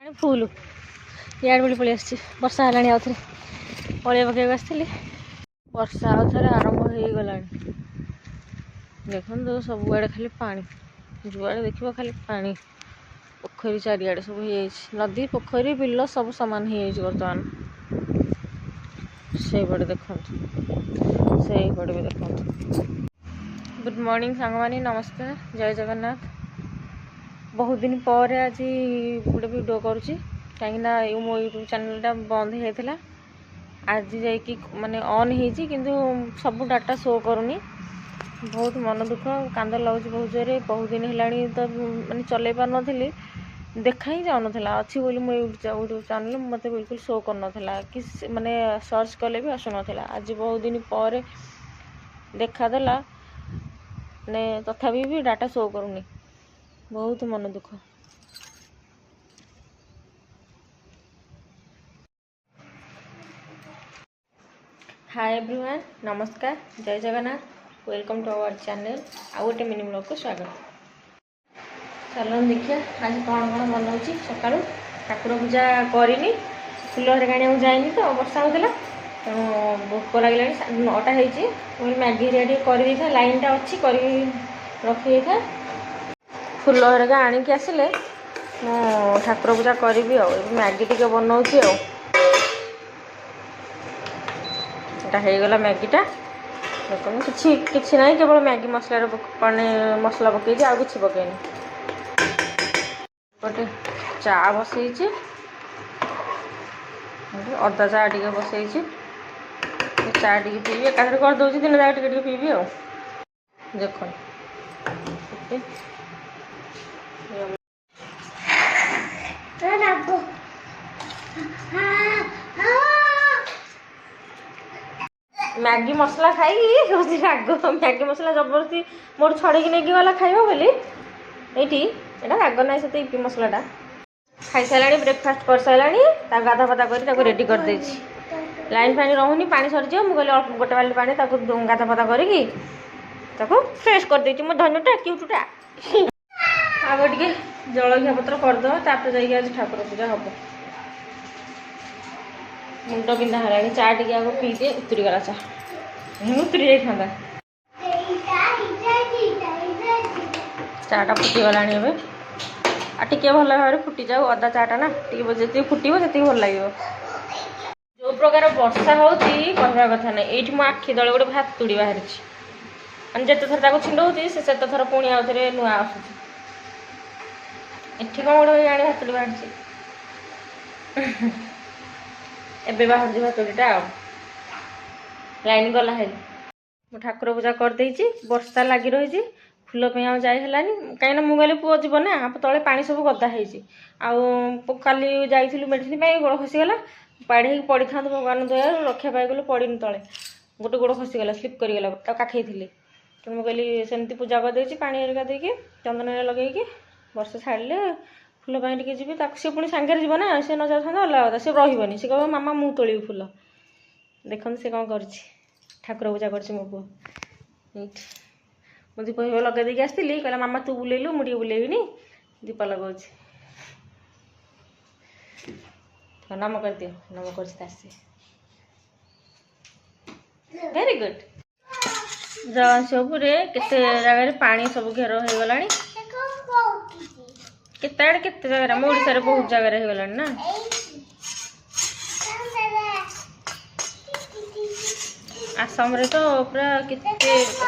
Full इाड़ बेली पलि आसी वर्षा है आउ थे अलिया पकड़ आसती वर्षा आउ थे आरंभ हो गला देखो सब आड़े खाली पानी जुआड़े देखो खाली पानी पोखरी चारिआडे सब नदी पोखरी बिल सब सामान हो बर्तमान से पटे देखो से पटे भी देखो। गुड मॉर्निंग सांग मानी नमस्कार जय जगन्नाथ। बहुत दिन पर आज गोटे वीडियो करुँची कहीं मो यूट्यूब चैनलटा बंद होता आज जाकि माने ऑन होती किंतु सब डाटा शो करूनी बहुत मन दुख कांद लगुच बहुत जोरे बहुत दिन है तो माने चल पार नी देखा ही जाऊन अच्छी बोली मो यूट्यूब चैनल मत बिल्कुल शो कर नाला कि माने सर्च कले भी आसु नाला आज बहुत दिन पर देखादेला ने तथापि भी डाटा शो करूनी बहुत मन दुख। हाय एवरीवन नमस्कार जय Jagannath welcome to our channel आउ गोटे मिनी ब्लॉग को स्वागत। चलो देखिए आज कौन कौन बनाऊँगी सकाळू ठाकुर पूजा करनी फुल हरिका जाइनी तो वर्षा होता तेणु भोक लगे 9टा हो मैगी रेडी कर लाइन टा अच्छी कर रखी था फुल हरिका आणिकी आसिले मु ठाकुर पूजा करी मैगी टी बनाऊँगी आगला मैगीटा देखो किसी ना केवल मैगी मसला पानी मसला पकई आ कि पकईनी गोटे चा बसई अदा चा टे बसई चा टे पीबी एक करदे दिन जाक टे पीबी आ देख मैगी मसला खाई राग मैगी मसला जबरदस्ती मोर छड़े नहीं गला खाइबा बोली ये राग ना से इपी मसलाटा खाई सारा ब्रेकफास्ट कर सारा गाधा फाधा कर रेडी कर देछि लाइन फाइन रोनी पानी सरीज मुझे कहली गोटे बाल्टी पानी गाधा फाधा करी फ्रेश कर देछि मो धनुटा क्यूटुटा आगे टे जलखिया पत्र करदे जाइए आज ठाकुर पूजा हम मुंड बिंधा है चा टे आगे पीदे उतरी गला चा उतरी जाता चाटा फुटीगला टे भल भाव फुटी जाऊ अदा चाटा ना जी फुटो से भल लगे जो प्रकार वर्षा होती कहवा कथा ना ये मो आखि तले गोटे भातुड़ी बाहरी मैंने जिते थर छिंडे से थर पुणी आउ थे नुआ आसूँ एठी कौन गोटे जाने भातुड़ी बाहरी एबे बाहर भातुड़ीटा लाइन गला है मु ठाकुर पूजा कर देछि वर्षा लगी रही फुल पे आ जाए कहीं मुझे पुओ जीव ना तले पानी सब गदा हो काली जाइलु मेडिसिन गोड़ खसीगला पाढ़े पड़ी था भगवान दया रक्षा पाईगलु पड़नी तले गोटे गोड़ खसीगला स्लीप करगला काखई थी तेणु मुझे कहली सेमती पूजा करदे पानी हरिका देकी चंदन लगे वर्षा छाड़े फुल टे जी सी पुणी सांगे जीव ना सी न जाता अलग कथा सी रही सी कह मामा मु तोली फुल देखते सी कौन कर ठाकुर पूजा कर मो पु मुझे दीप लगे देकी आसती कहला मामा तू बुलेलु मुझे बुलेबी दीप लगाऊ नम कर दियो नम कर वेरी गुड सबुरे केते जगह पानी सब घेर हो गला केते आड़े केते जगह आम ओडिशा बहुत जगह हो गला ना आसाम रे तो पूरा केते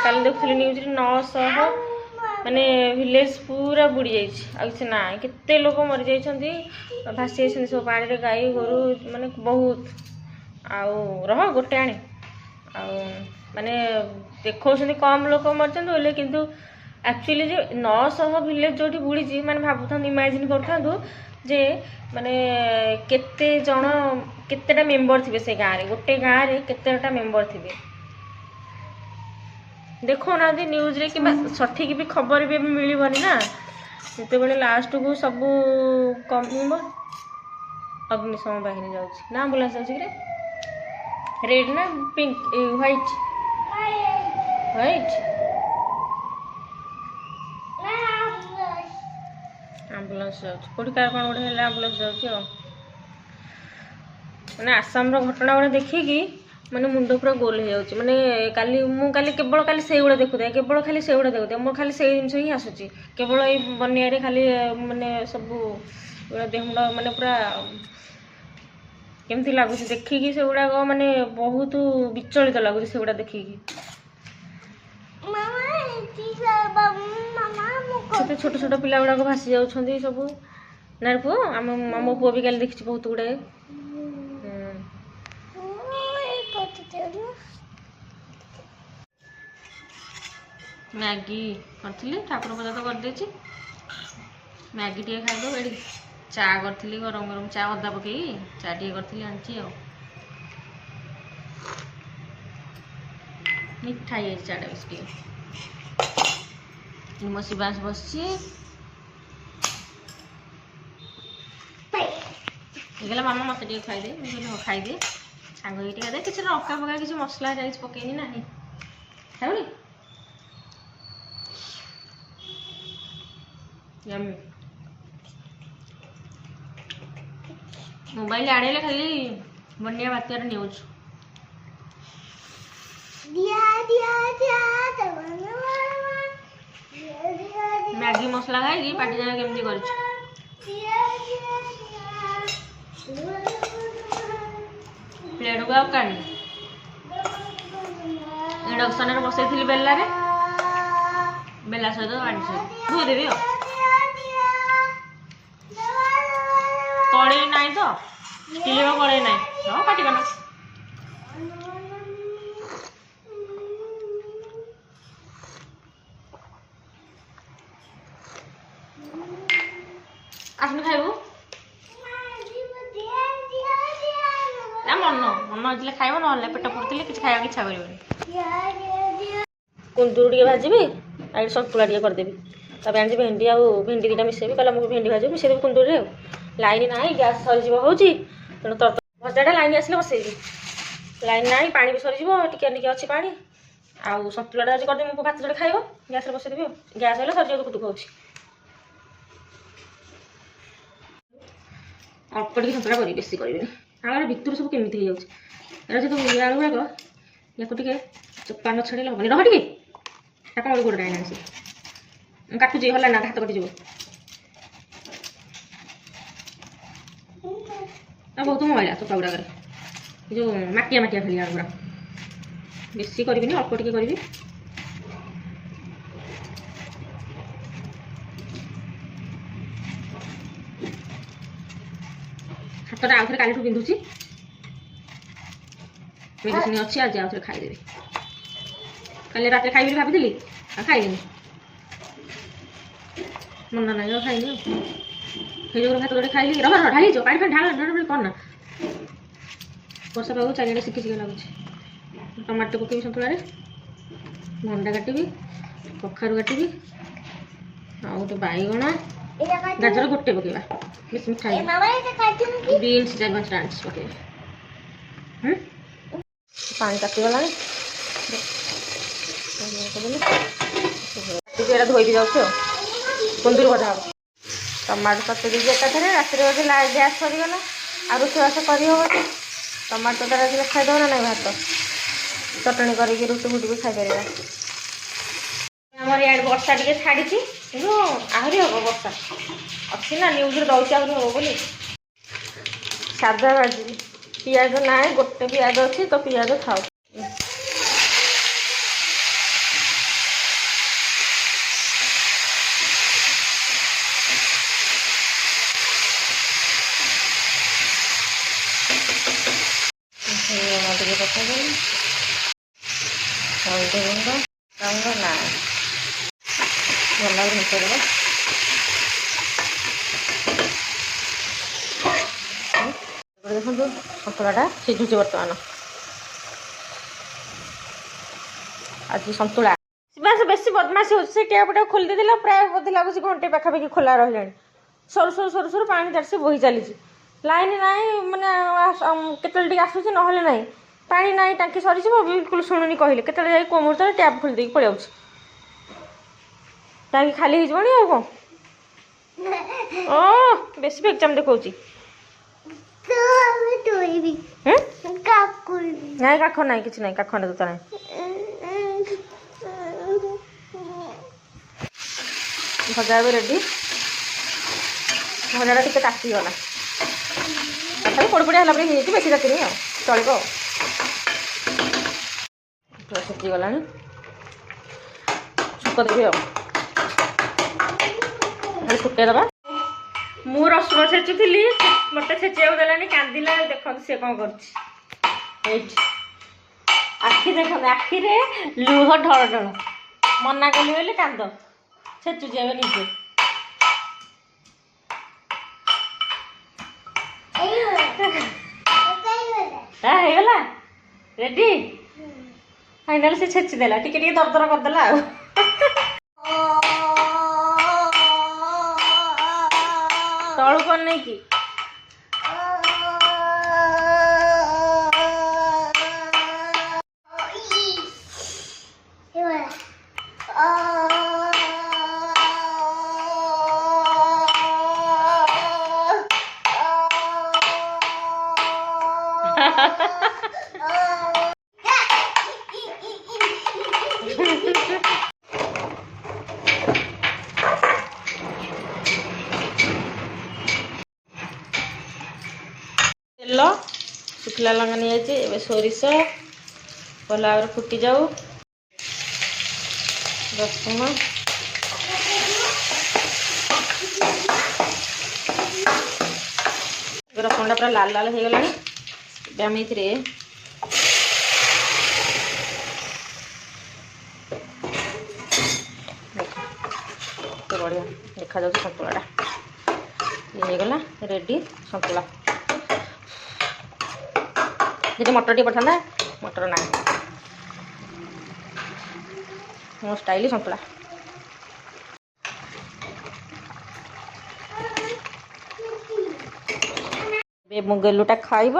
कल देखुली न्यूज रे 900 माने विलेज पूरा बुड़ी जाइए ना केते लोक मरी जाइछंती भासी जाइछंती सब पानी रे गाई गोरु माने बहुत रह गोटे आने माने देखो कम लोक मरछंती बोले किंतु एक्चुअली जो 900 विलेज जो बुड़ी माने भाबुथा इमेजिन करथांतु जे माने केते जण केतेटा मेंबर थिबे से गाँव रे गोटे गाँव रे केतेटा मेंबर थिबे देखो ना न्यूज रे कि सठिक भी खबर भी मिलबनी ना जिते बड़े लास्ट को सब कम अग्निशम बाहिनी जाऊँ ना आंबुलांस जाऊँ रेड ना पिंक व्हाइट व्हाइट आम्बुलांस जाऊँगी कौटी कौन गोटे है आम्बुलांस जाऊँगी मैंने आसाम घटना गुड़ा देखिकी मैंने मुंड पूरा गोल हो जाऊँगी मैंने काली मुझे केवल काली से गुड़ा देखुए केवल खाली से गुड़ा देखुए मोर खाली से जिन ही आसूँ केवल ये बनिया खाली माने सब देह मुंड माने पूरा केमती लगुच देखिकी से गुड़ाक माने बहुत विचलित लगुच से गुड़ा देखिकी छोट छोट पिला गुड़ाक भासी जाऊँगी सब ना पुओ आम मो पुओ भी कल देखी बहुत गुड़ाए मैगी करी ठाकुर पूजा तो करदे मैगी टे खाईद ये चा करी गरम गरम चा अदा पकई चा टे करी आनी मिठा ही चाटा बेस मो शिवांश बस मामा मत टे खाईदे मुझे खाईदे सांग दे किसी लंका फका किसी मसला पकईनी ना खाऊनी मोबाइल आड़े खाली बनिया बात्यार न्यूज मैगी मसला खाई पाटी जाना केमती कर प्लेट को काढ़ी इंडक्शन बसई बेला बेला सहित पानी धोदेवी कड़े ना तो स्टील कड़े ना काटना आसनी खाइबू मन मन खाइब ना पेट पुरते किसी खाया इच्छा कर कुंदूर टे भाजबी आई सतुला टे करदेवी तब आनी भेंडी भेंडी दुटा मिसेबी कहला मुझे भेंडी भाजी मिसेदेवी कुंदूर लाइन ना गैस सरीज हो तेणु भजाटा लाइन आसले बसैबी लाइन ना पानी भी सरीज टिके अच्छी पानी आउ सतुलाटा आज करदेवी मो भात जोड़े खाइब गैस बसैदेवी गैस हेल्ले सरीज दुख दुख हो अल्प टे सतुला करी बेसी करेंगे आगे भितर सब केमी हो जाए तो ये आलू गुड़ाक या टे चोपा न छड़े हेनी रह टे कौन गोटे आना से काटुची हला ना हाथ कटिज बहुत मैला चोपा गुड़ाक जो मटिया मटिया खाली आलू गुड़ा बेसी करी अल्प टे करी हाथटा आउ थे काली बिंधुची मेडिसिन अच्छी आज आउ थे खाईदेवी कल रात खाई भाभी खाइली मन ना खाइली जो भात जोड़े खाइली रह ढाई पानी फानी ढाल कौन ना वर्षा पाग चारिड़े शिखी लगुच टमाटो पकेबी सतुला भंडा काटबी कखारू काटबी आ गए बैगण गाजर गोटे पकेबा बेस मिठा बीन्स 4-5 आंच पकेबा पानी तातीगला धोई जाऊँ कुंदूर भजा हम टमाटो कटे दीजिए एकाथरे रात गैस सरीगला आ रोषेबास कर टमाटो तरह खाईदेव ना ना भात चटणी करके रुटी फुटी भी खाईपर आमर इे वर्षा टे छाड़ी कि आहरी हम वर्षा अच्छी ना न्यूज दौर आहरी हम बोली सादा भाजी पियाज ना गोटे पियाज अच्छी तो पियाज खाऊ टे पकाइदेवी हल्दी गुंड रंग ना भल मिसेदेव देखो सतुलाटा सिझुची बर्तमान आज सतुला बेसी बदमाशी हो टैपटा खोली देला प्राय बोधे लगुच घंटे पाखापाखि खोला रहा सर सर सर सर पानी तार से बही चली लाइन ना मैंने केतल आसूस ना ना पानी ना टांकी सरी बिल्कुल शुणुनी कहले के कौ मुहूर्त टैप खोल पड़े टांकी खाली हो कौन ओ बेसी भी एग्जाम देखौची नहीं काख नहीं किसी नहीं काख नहीं तो नहीं भजा भी रेडी भजा टी तासीगला तथा पड़ पड़िया है बेसी राति चलो सीखीगला छुक देवी फुटे दबा मु रसुण छेचुली मत छेचा देलानी कांदिला देख सी कौन कर आखि देख आखि लुह ढल ढल मना कली बोले कांद छेचुची ए निजे ହେଇଗଲା रेडी फाइनल से छेची देला टिके टिके दरदर करदेला तलू कर नहीं कि तेल शुखला लंका नहीं सोरिष भल भाव फुटी जाऊ रसुण रसुणटा पूरा लाल लाल हो गला आम ये बढ़िया देखा जाऊँ सतुलाटा ये गला रेडी सतुला जी मटर टी पड़ता मटर ना मो स्टाइल सतुला गेलुटा खाइब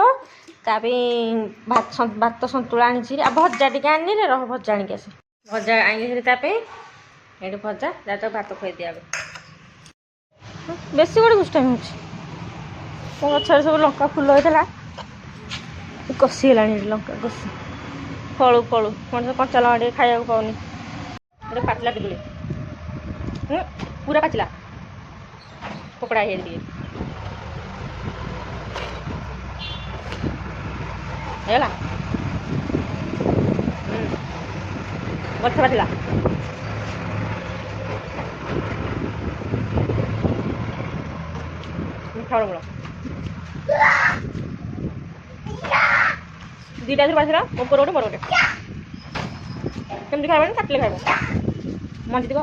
भात सतुला आनी भजा टी आनी रह भजा आनी आस भजा आनी ये भजा जा तो भात खुई दिया बेसी गोटे दुष्टामी हो गचर सब लंका फुल होता कषिगला लंका कषि फलू फलू मत कंचा लंका खाया पाऊनी गोटे पाचला टिकुले पूरा पाचला पकड़ा है गला गछ पाचला फलमूल दीटा पाचला ऊपर गोटे मोर गोटे कमी खाइबा काटिले खाइब मंजी देव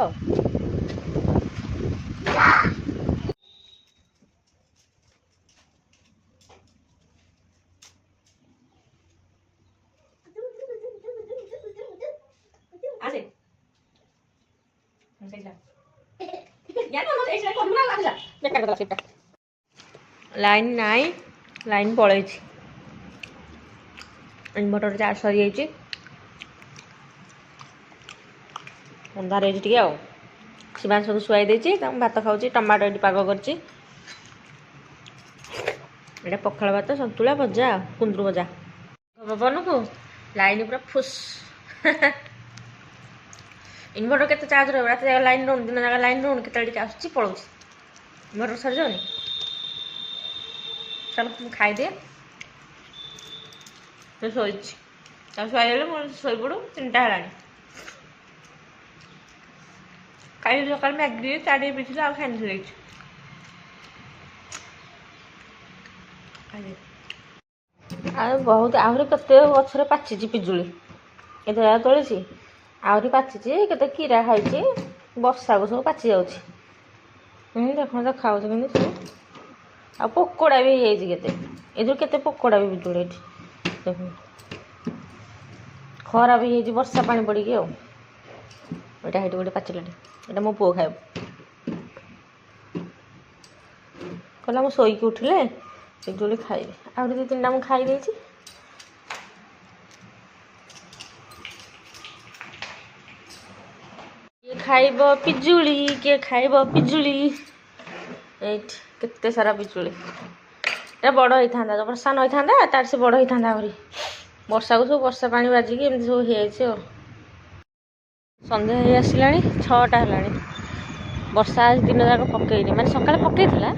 लाइन नाई लाइन पलई इनभर्टर चार्ज सरी जाइए अंधार टे शिवान सब शुआई देती भात खाऊँ टमाटो ये पाग कर पखाड़ भात सतुला भजा कुंदरू भजा पवन को लाइन पूरा फुस इनभर्टर के चार्ज रहा रात जगह लाइन रोन दिन जगह लाइन रोन के आस पलाऊ इनभर्टर सर जाऊनी चलो खाईदे शोई शुआई शोई पड़ू 3टा है कल सका मैगी चाटे पीछे आ खाई बहुत आहरी कत गचर पाची पिजुली के तोली आहरी पाची के कीरा खाई वर्षा को सब पाची जाऊँगी देख तो खाऊ कि आ पकोड़ा भी के पकोड़ा भी पिजुली देख खरा भी वर्षा पानी पड़ी यहाँ ये गोटे पाचिलाटे ये मो पुओ खाए कहला मुझे शोक उठिले पिजुली खाइबे आ 2-3टा मुझे खाई देती किए खाइब पिजुली किए खाइब पिजुली এইଠି କେତେ ସାରା ପିଜୁଳି। ଏଇଟା ବଡ଼ ହେଇଥାନ୍ତା, ବର୍ଷା ନ ହେଇଥାନ୍ତା ତାର ସେ ବଡ଼ ହେଇଥାନ୍ତା ଆହୁରି। ବର୍ଷାକୁ ସବୁ ବର୍ଷା ପାଣି ବାଜିକି ଏମିତି ସବୁ ହେଇଯାଇଛି ଆଉ। ସନ୍ଧ୍ୟା ହେଇ ଆସିଲାଣି, 6ଟା ହେଲାଣି। ବର୍ଷା ଆଜି ଦିନ ଯାକ ପକେଇନି, ମାନେ ସକାଳେ ପକେଇଥିଲା,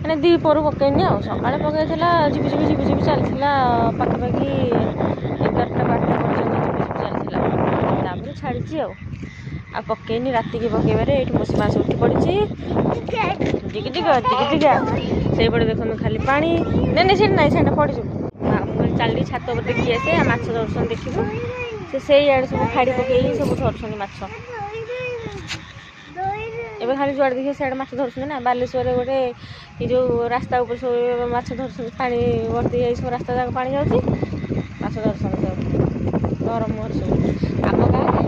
ମାନେ ଦ୍ୱିପହରୁ ପକେଇନି ଆଉ। ସକାଳେ ପକେଇଥିଲା ଝିପିଝିପି ଚାଲିଥିଲା ପାଖାପାଖି 11ଟା 12ଟା ପର୍ଯ୍ୟନ୍ତ ଝିପିଝିପି ଚାଲିଥିଲା। ତାପରେ ଛାଡ଼ିଛି ଆଉ ପକେଇନି। ରାତିକି ପକେଇବାରେ ଏଇଠି ମୋ ମାଛ ଉଠି ପଡ଼ିଛି। ଦିଗିଦିଗା ସେଇପଟେ ଦେଖନ୍ତୁ ଖାଲି ପାଣି। ନାଇଁ ସେଠି ନାହିଁ, ସେଟା ପଡ଼ିଯିବୁ। ମୁଁ ଚାଲିଲି ଛାତ ଉପରେ ଦେଖି ଆସେ, ମାଛ ଧରୁଛନ୍ତି ଦେଖିବୁ। ସେ ସେଇଆଡ଼େ ସବୁ ଖାଡ଼ି ପକେଇକି ସବୁ ଧରୁଛନ୍ତି ମାଛ। ଏବେ ଖାଲି ଯୁଆଡ଼େ ଦେଖିବେ ସିଆଡ଼େ ମାଛ ଧରୁଛନ୍ତି ନା। ବାଲେଶ୍ୱରରେ ଗୋଟେ ଏ ଯେଉଁ ରାସ୍ତା ଉପରେ ସବୁ ମାଛ ଧରୁଛନ୍ତି, ପାଣି ଭର୍ତ୍ତି ହେଇ ସବୁ ରାସ୍ତା ଯାକ ପାଣି ଯାଉଛି, ମାଛ ଧରୁଛନ୍ତି ସବୁ। ଘର ମୁହଁରେ ସବୁ। ଆମ ଗାଁରେ